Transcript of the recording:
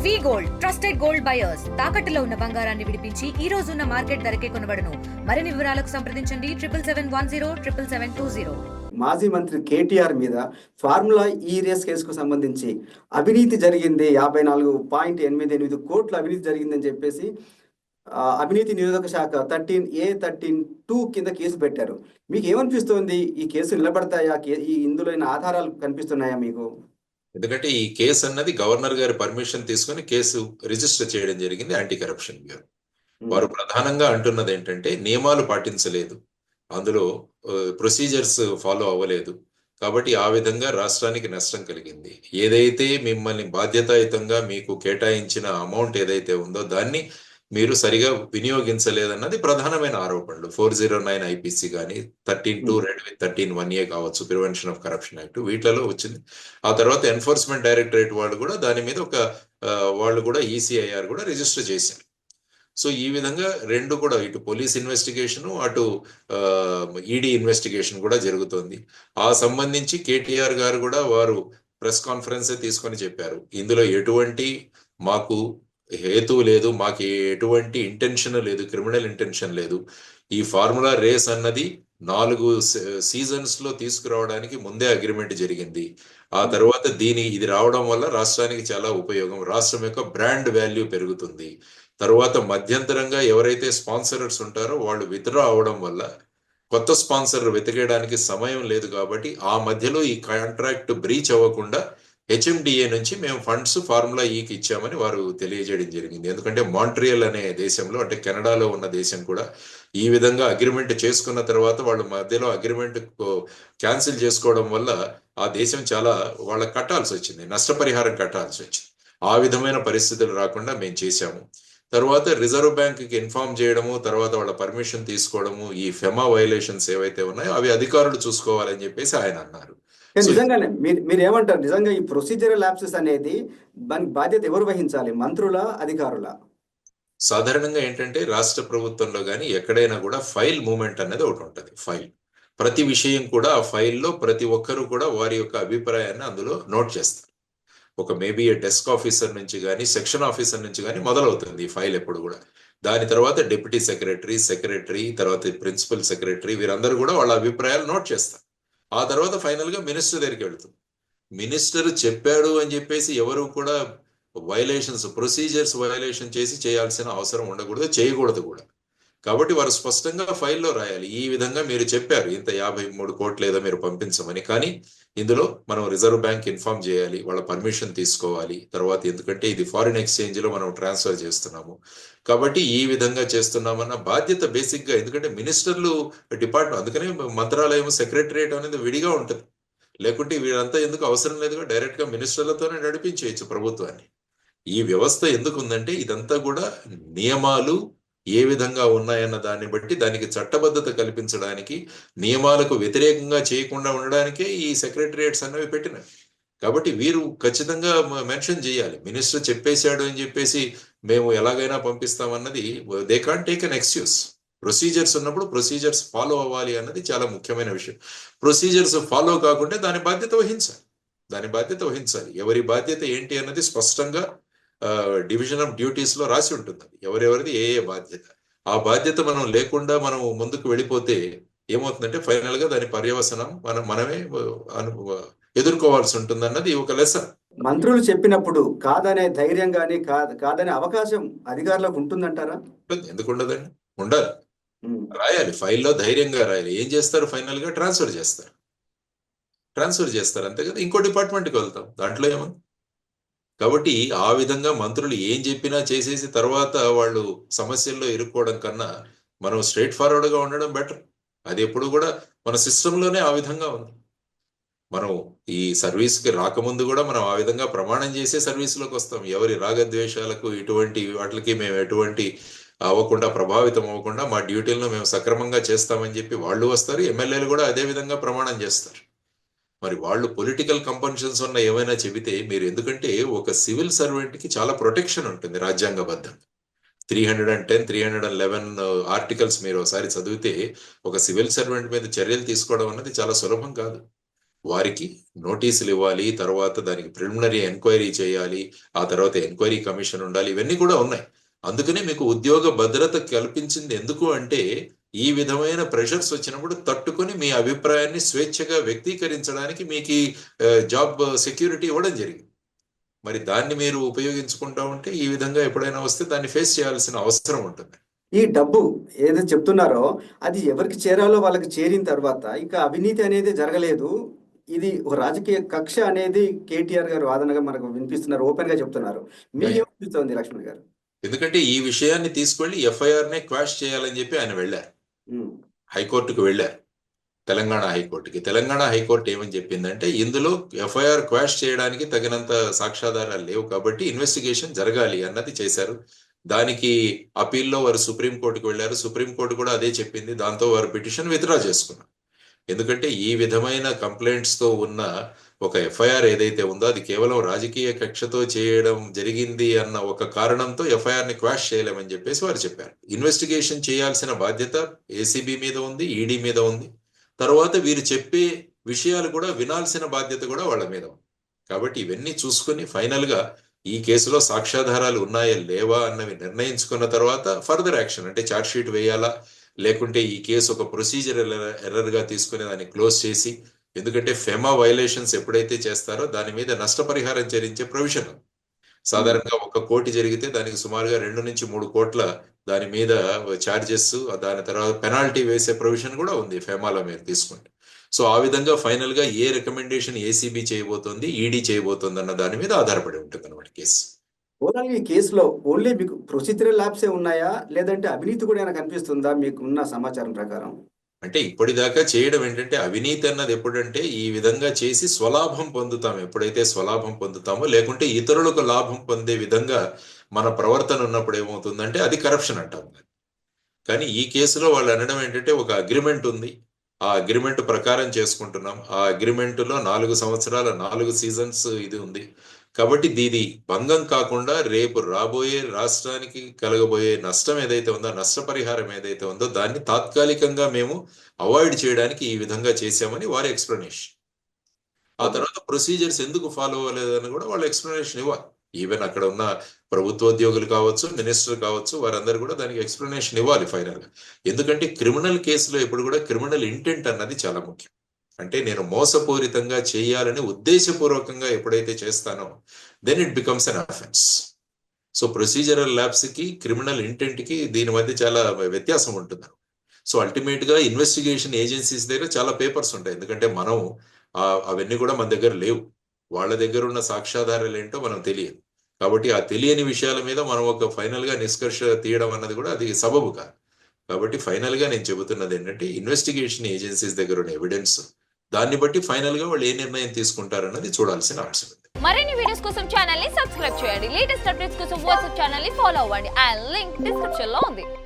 వి gold trusted gold buyers తాకట్టులో ఉన్న బంగారాన్ని విడిపించి ఈ రోజు ఉన్న మార్కెట్ ధరకే కొనబడును. మరిన్ని వివరాలకు సంప్రదించండి 7771077720. మాజీ మంత్రి కేటీఆర్ మీద ఫార్ములా ఈ రేస్ కేసుకు సంబంధించి అవినీతి జరిగింది, 54.88 కోట్ల అవినీతి జరిగిందని చెప్పేసి అవినీతి నిరోధక శాఖ 13A 13(2) కింద కేసు పెట్టారు. మీకు ఏమనిపిస్తుంది? ఈ కేసు నిలబడతాయా? ఇందులో ఆధారాలు కనిపిస్తున్నాయా మీకు? ఎందుకంటే ఈ కేసు అన్నది గవర్నర్ గారి పర్మిషన్ తీసుకొని కేసు రిజిస్టర్ చేయడం జరిగింది యాంటీ కరప్షన్ బ్యూరో. వారు ప్రధానంగా అంటున్నది ఏంటంటే నియమాలు పాటించలేదు, అందులో ప్రొసీజర్స్ ఫాలో అవ్వలేదు, కాబట్టి ఆ విధంగా రాష్ట్రానికి నష్టం కలిగింది. ఏదైతే మిమ్మల్ని బాధ్యతాయుతంగా మీకు కేటాయించిన అమౌంట్ ఏదైతే ఉందో దాన్ని మీరు సరిగా వినియోగించలేదన్నది ప్రధానమైన ఆరోపణలు. 409 IPC కానీ 13(2) 13(1A) కావచ్చు, ప్రివెన్షన్ ఆఫ్ కరప్షన్ యాక్ట్, వీటిలలో వచ్చింది. ఆ తర్వాత ఎన్ఫోర్స్మెంట్ డైరెక్టరేట్ వాళ్ళు కూడా దాని మీద వాళ్ళు కూడా ECIR కూడా రిజిస్టర్ చేశారు. సో ఈ విధంగా రెండు కూడా, ఇటు పోలీస్ ఇన్వెస్టిగేషన్, అటు ఈడీ ఇన్వెస్టిగేషన్ కూడా జరుగుతోంది. ఆ సంబంధించి కేటీఆర్ గారు కూడా వారు ప్రెస్ కాన్ఫరెన్స్ తీసుకొని చెప్పారు, ఇందులో ఎటువంటి మాకు హేతు లేదు, మాకు ఎటువంటి ఇంటెన్షన్ లేదు, క్రిమినల్ ఇంటెన్షన్ లేదు. ఈ ఫార్ములా రేస్ అన్నది 4 సీజన్స్ లో తీసుకురావడానికి ముందే అగ్రిమెంట్ జరిగింది. ఆ తర్వాత ఇది రావడం వల్ల రాష్ట్రానికి చాలా ఉపయోగం, రాష్ట్రం యొక్క బ్రాండ్ వాల్యూ పెరుగుతుంది. తర్వాత మధ్యంతరంగా ఎవరైతే స్పాన్సరర్స్ ఉంటారో వాళ్ళు విత్డ్రా అవడం వల్ల కొత్త స్పాన్సర్ వెతికేయడానికి సమయం లేదు. కాబట్టి ఆ మధ్యలో ఈ కాంట్రాక్ట్ బ్రీచ్ అవ్వకుండా HMDA నుంచి మేము ఫండ్స్ ఫార్ములా ఈకి ఇచ్చామని వారు తెలియజేయడం జరిగింది. ఎందుకంటే మాంట్రియల్ అనే దేశంలో, అంటే కెనడాలో ఉన్న దేశం కూడా ఈ విధంగా అగ్రిమెంట్ చేసుకున్న తర్వాత వాళ్ళు మధ్యలో అగ్రిమెంట్ క్యాన్సిల్ చేసుకోవడం వల్ల ఆ దేశం చాలా వాళ్ళకి కట్టాల్సి వచ్చింది, నష్టపరిహారం కట్టాల్సి వచ్చింది. ఆ విధమైన పరిస్థితులు రాకుండా మేము చేశాము. తర్వాత రిజర్వ్ బ్యాంక్కి ఇన్ఫార్మ్ చేయడము, తర్వాత వాళ్ళ పర్మిషన్ తీసుకోవడము, ఈ ఫెమా వైలేషన్స్ ఏవైతే ఉన్నాయో అవి అధికారులు చూసుకోవాలని చెప్పేసి ఆయన అన్నారు. నిజంగానే మీరు ఏమంటారు? నిజంగా ఈ ప్రొసీజరల్ ల్యాప్సెస్ అనేది దానికి బాధ్యత ఎవరు వహించాలి? మంత్రుల, అధికారుల? సాధారణంగా ఏంటంటే రాష్ట్ర ప్రభుత్వంలో కానీ ఎక్కడైనా కూడా ఫైల్ మూవ్మెంట్ అనేది ఒకటి ఉంటుంది. ఫైల్, ప్రతి విషయం కూడా ఆ ఫైల్లో ప్రతి ఒక్కరూ కూడా వారి యొక్క అభిప్రాయాన్ని అందులో నోట్ చేస్తారు. ఒక మేబీ డెస్క్ ఆఫీసర్ నుంచి కానీ, సెక్షన్ ఆఫీసర్ నుంచి కానీ మొదలవుతుంది ఈ ఫైల్ ఎప్పుడు కూడా. దాని తర్వాత డిప్యూటీ సెక్రటరీ, తర్వాత ప్రిన్సిపల్ సెక్రటరీ, వీరందరూ కూడా వాళ్ళ అభిప్రాయాలు నోట్ చేస్తారు. ఆ తర్వాత ఫైనల్ గా మినిస్టర్ దగ్గరికి వెళ్తుంది. మినిస్టర్ చెప్పాడు అని చెప్పేసి ఎవరు కూడా ప్రొసీజర్స్ వైలేషన్ చేయాల్సిన అవసరం ఉండకూడదు, చేయకూడదు కూడా. కాబట్టి వారు స్పష్టంగా ఫైల్లో రాయాలి, ఈ విధంగా మీరు చెప్పారు ఇంత 53 కోట్లు ఏదో మీరు పంపించమని, కానీ ఇందులో మనం రిజర్వ్ బ్యాంక్ ఇన్ఫార్మ్ చేయాలి, వాళ్ళ పర్మిషన్ తీసుకోవాలి. తర్వాత ఎందుకంటే ఇది ఫారిన్ ఎక్స్చేంజ్ లో మనం ట్రాన్స్ఫర్ చేస్తున్నాము, కాబట్టి ఈ విధంగా చేస్తున్నామన్న బాధ్యత బేసిక్ గా, ఎందుకంటే మినిస్టర్లు డిపార్ట్మెంట్, అందుకనే మంత్రాలయం, సెక్రటరియట్ అనేది విడిగా ఉంటుంది. లేకుంటే వీరంతా ఎందుకు అవసరం లేదుగా, డైరెక్ట్ గా మినిస్టర్లతోనే నడిపించేయచ్చు ప్రభుత్వాన్ని. ఈ వ్యవస్థ ఎందుకు ఉందంటే ఇదంతా కూడా నియమాలు ఏ విధంగా ఉన్నాయన్న దాన్ని బట్టి దానికి చట్టబద్ధత కల్పించడానికి, నియమాలకు వ్యతిరేకంగా చేయకుండా ఉండడానికే ఈ సెక్రటరియట్స్ అనేవి పెట్టినవి. కాబట్టి వీరు ఖచ్చితంగా మెన్షన్ చేయాలి, మినిస్టర్ చెప్పేశాడు అని చెప్పేసి మేము ఎలాగైనా పంపిస్తామన్నది they can't take an excuse. Procedures ఉన్నప్పుడు ప్రొసీజర్స్ ఫాలో అవ్వాలి అన్నది చాలా ముఖ్యమైన విషయం. ప్రొసీజర్స్ ఫాలో కాకుంటే దాని బాధ్యత వహించాలి. ఎవరి బాధ్యత ఏంటి అన్నది స్పష్టంగా డివిజన్ ఆఫ్ డ్యూటీస్ లో రాసి ఉంటుంది, ఎవరెవరిది ఏ బాధ్యత. ఆ బాధ్యత మనం లేకుండా మనం ముందుకు వెళ్ళిపోతే ఏమవుతుందంటే ఫైనల్ గా దాని పర్యవసనం మనమే ఎదుర్కోవాల్సి ఉంటుంది అన్నది ఒక లెసన్. మంత్రులు చెప్పినప్పుడు కాదనే ధైర్యం కానీ, కాదనే అవకాశం అధికారులకు ఉంటుందంటారా? ఎందుకు ఉండదండి, ఉండాలి. రాయాలి, ఫైల్లో ధైర్యంగా రాయాలి. ఏం చేస్తారు? ఫైనల్ గా ట్రాన్స్ఫర్ చేస్తారు అంతే కదా, ఇంకో డిపార్ట్మెంట్కి వెళ్తాం, దాంట్లో ఏమన్నా. కాబట్టి ఆ విధంగా మంత్రులు ఏం చెప్పినా చేసేసి తర్వాత వాళ్ళు సమస్యల్లో ఇరుక్కోవడం కన్నా మనం స్ట్రైట్ ఫార్వర్డ్ గా ఉండడం బెటర్. అది ఎప్పుడు కూడా మన సిస్టంలోనే ఆ విధంగా ఉంది. మనం ఈ సర్వీస్కి రాకముందు కూడా మనం ఆ విధంగా ప్రమాణం చేసే సర్వీస్లోకి వస్తాం. ఎవరి రాగద్వేషాలకు ఇటువంటి వాటికి మేము ఎటువంటి ప్రభావితం అవ్వకుండా మా డ్యూటీలను మేము సక్రమంగా చేస్తామని చెప్పి వాళ్ళు వస్తారు. ఎమ్మెల్యేలు కూడా అదే విధంగా ప్రమాణం చేస్తారు. మరి వాళ్ళు పొలిటికల్ కంపల్షన్స్ ఉన్న ఏమైనా చెబితే మీరు, ఎందుకంటే ఒక సివిల్ సర్వెంట్కి చాలా ప్రొటెక్షన్ ఉంటుంది రాజ్యాంగబద్ధంగా. 310, 311 ఆర్టికల్స్ మీరు ఒకసారి చదివితే ఒక సివిల్ సర్వెంట్ మీద చర్యలు తీసుకోవడం అన్నది చాలా సులభం కాదు. వారికి నోటీసులు ఇవ్వాలి, తర్వాత దానికి ప్రిలిమినరీ ఎంక్వైరీ చేయాలి, ఆ తర్వాత ఎంక్వైరీ కమిషన్ ఉండాలి, ఇవన్నీ కూడా ఉన్నాయి. అందుకనే మీకు ఉద్యోగ భద్రత కల్పించింది ఎందుకు అంటే ఈ విధమైన ప్రెషర్స్ వచ్చినప్పుడు తట్టుకొని మీ అభిప్రాయాన్ని స్వేచ్ఛగా వ్యక్తీకరించడానికి మీకు ఈ జాబ్ సెక్యూరిటీ ఇవ్వడం జరిగింది. మరి దాన్ని మీరు ఉపయోగించుకుంటా ఉంటే ఈ విధంగా ఎప్పుడైనా వస్తే దాన్ని ఫేస్ చేయాల్సిన అవసరం ఉంటుంది. ఈ డబ్బు ఏదో చెప్తున్నారో అది ఎవరికి చేరాలో వాళ్ళకి చేరిన తర్వాత ఇక అవినీతి అనేది జరగలేదు, ఇది ఒక రాజకీయ కక్ష అనేది కేటీఆర్ గారు వాదనగా మనకు వినిపిస్తున్నారు, ఓపెన్ గా చెప్తున్నారు. మీకేమనిపిస్తోంది లక్ష్మణ్ గారు? ఎందుకంటే ఈ విషయాన్ని తీసుకెళ్లి ఎఫ్ఐఆర్ నే క్వాష్ చేయాలని చెప్పి ఆయన వెళ్ళారు, హైకోర్టుకు వెళ్ళారు, తెలంగాణ హైకోర్టుకి. తెలంగాణ హైకోర్టు ఏమని చెప్పిందంటే ఇందులో ఎఫ్ఐఆర్ క్వాష్ చేయడానికి తగినంత సాక్ష్యాధారాలు లేవు కాబట్టి ఇన్వెస్టిగేషన్ జరగాలి అన్నది చేశారు. దానికి అపీల్లో వారు సుప్రీంకోర్టుకు వెళ్ళారు, సుప్రీంకోర్టు కూడా అదే చెప్పింది. దాంతో వారు పిటిషన్ విత్డ్రా చేసుకున్నారు. ఎందుకంటే ఈ విధమైన కంప్లైంట్స్ తో ఉన్న ఒక ఎఫ్ఐఆర్ ఏదైతే ఉందో అది కేవలం రాజకీయ కక్షతో చేయడం జరిగింది అన్న ఒక కారణంతో ఎఫ్ఐఆర్ ని క్వాష్ చేయలేమని చెప్పేసి వారు చెప్పారు. ఇన్వెస్టిగేషన్ చేయాల్సిన బాధ్యత ఏసీబీ మీద ఉంది, ఈడీ మీద ఉంది. తర్వాత వీరు చెప్పే విషయాలు కూడా వినాల్సిన బాధ్యత కూడా వాళ్ళ మీద ఉంది. కాబట్టి ఇవన్నీ చూసుకుని ఫైనల్ గా ఈ కేసులో సాక్ష్యాధారాలు ఉన్నాయా లేవా అన్నవి నిర్ణయించుకున్న తర్వాత ఫర్దర్ యాక్షన్ అంటే ఛార్జ్ షీట్ వేయాలా, లేకుంటే ఈ కేసు ఒక ప్రొసీజర్ ఎర్రర్ గా తీసుకుని దాన్ని క్లోజ్ చేసి, ఎందుకంటే ఫెమా వైలేషన్స్ ఎప్పుడైతే చేస్తారో దాని మీద నష్టపరిహారం చెల్లించే ప్రొవిజన్ సాధారణంగా 1 కోటి జరిగితే దానికి సుమారుగా 2 నుంచి 3 కోట్ల దాని మీద ఛార్జెస్, దాని తర్వాత పెనాల్టీ వేసే ప్రొవిజన్ కూడా ఉంది ఫెమాలో మీరు తీసుకుంటే. సో ఆ విధంగా ఫైనల్ గా ఏ రికమెండేషన్ ఏసీబీ చేయబోతోంది, ఈడీ చేయబోతోంది అన్న దాని మీద ఆధారపడి ఉంటుంది అన్నమాట కేసు. ఓవరాల్ ఈ కేసులో ఓన్లీ మీకు ప్రొసీజరల్ ల్యాబ్సే ఉన్నాయా, లేదంటే అవినీతి కూడా ఏమైనా కనిపిస్తుందా మీకున్న సమాచారం ప్రకారం? అంటే ఇప్పటిదాకా చేయడం ఏంటంటే అవినీతి అన్నది ఎప్పుడంటే ఈ విధంగా చేసి స్వలాభం పొందుతాం, ఎప్పుడైతే స్వలాభం పొందుతామో, లేకుంటే ఇతరులకు లాభం పొందే విధంగా మన ప్రవర్తన ఉన్నప్పుడు ఏమవుతుందంటే అది కరప్షన్ అంటాం. కానీ ఈ కేసులో వాళ్ళు అనడం ఏంటంటే ఒక అగ్రిమెంట్ ఉంది, ఆ అగ్రిమెంట్ ప్రకారం చేసుకుంటున్నాం, ఆ అగ్రిమెంట్ లో 4 సంవత్సరాల 4 సీజన్స్ ఇది ఉంది కాబట్టి దీది భంగం కాకుండా రేపు రాబోయే రాష్ట్రానికి కలగబోయే నష్టం ఏదైతే ఉందో, నష్టపరిహారం ఏదైతే ఉందో దాన్ని తాత్కాలికంగా మేము అవాయిడ్ చేయడానికి ఈ విధంగా చేశామని వారి ఎక్స్ప్లెనేషన్. ఆ తర్వాత ప్రొసీజర్స్ ఎందుకు ఫాలో అవ్వలేదని కూడా వాళ్ళు ఎక్స్ప్లెనేషన్ ఇవ్వాలి. ఈవెన్ అక్కడ ఉన్న ప్రభుత్వోద్యోగులు కావచ్చు, మినిస్టర్ కావచ్చు, వారందరూ కూడా దానికి ఎక్స్ప్లెనేషన్ ఇవ్వాలి ఫైనల్ గా. ఎందుకంటే క్రిమినల్ కేసులో ఎప్పుడు కూడా క్రిమినల్ ఇంటెంట్ అన్నది చాలా ముఖ్యం. అంటే నేను మోసపూరితంగా చేయాలని ఉద్దేశపూర్వకంగా ఎప్పుడైతే చేస్తానో then it becomes an offence. So procedural labs కి క్రిమినల్ ఇంటెంట్ కి దీని మధ్య చాలా వ్యత్యాసం ఉంటుంది. సో అల్టిమేట్ గా ఇన్వెస్టిగేషన్ ఏజెన్సీస్ దగ్గర చాలా పేపర్స్ ఉంటాయి, ఎందుకంటే మనం అవన్నీ కూడా మన దగ్గర లేవు, వాళ్ళ దగ్గర ఉన్న సాక్ష్యాధారాలు ఏంటో మనం తెలియదు. కాబట్టి ఆ తెలియని విషయాల మీద మనం ఒక ఫైనల్ గా నిష్కర్ష తీయడం అన్నది కూడా అది సబబు కాదు. కాబట్టి ఫైనల్ గా నేను చెబుతున్నది ఏంటంటే ఇన్వెస్టిగేషన్ ఏజెన్సీస్ దగ్గర ఉన్న ఎవిడెన్స్, దాన్ని బట్టి ఫైనల్ గా వాళ్ళు ఏ నిర్ణయం తీసుకుంటారన్నది చూడాల్సిన అంశం. మరిన్ని వీడియోస్ కోసం ఛానల్ ని సబ్స్క్రైబ్ చేయండి, లేటెస్ట్ అప్డేట్స్ కోసం వాట్సాప్ ఛానల్ ని ఫాలో అవ్వండి, అండ్ లింక్ డిస్క్రిప్షన్ లో ఉంది.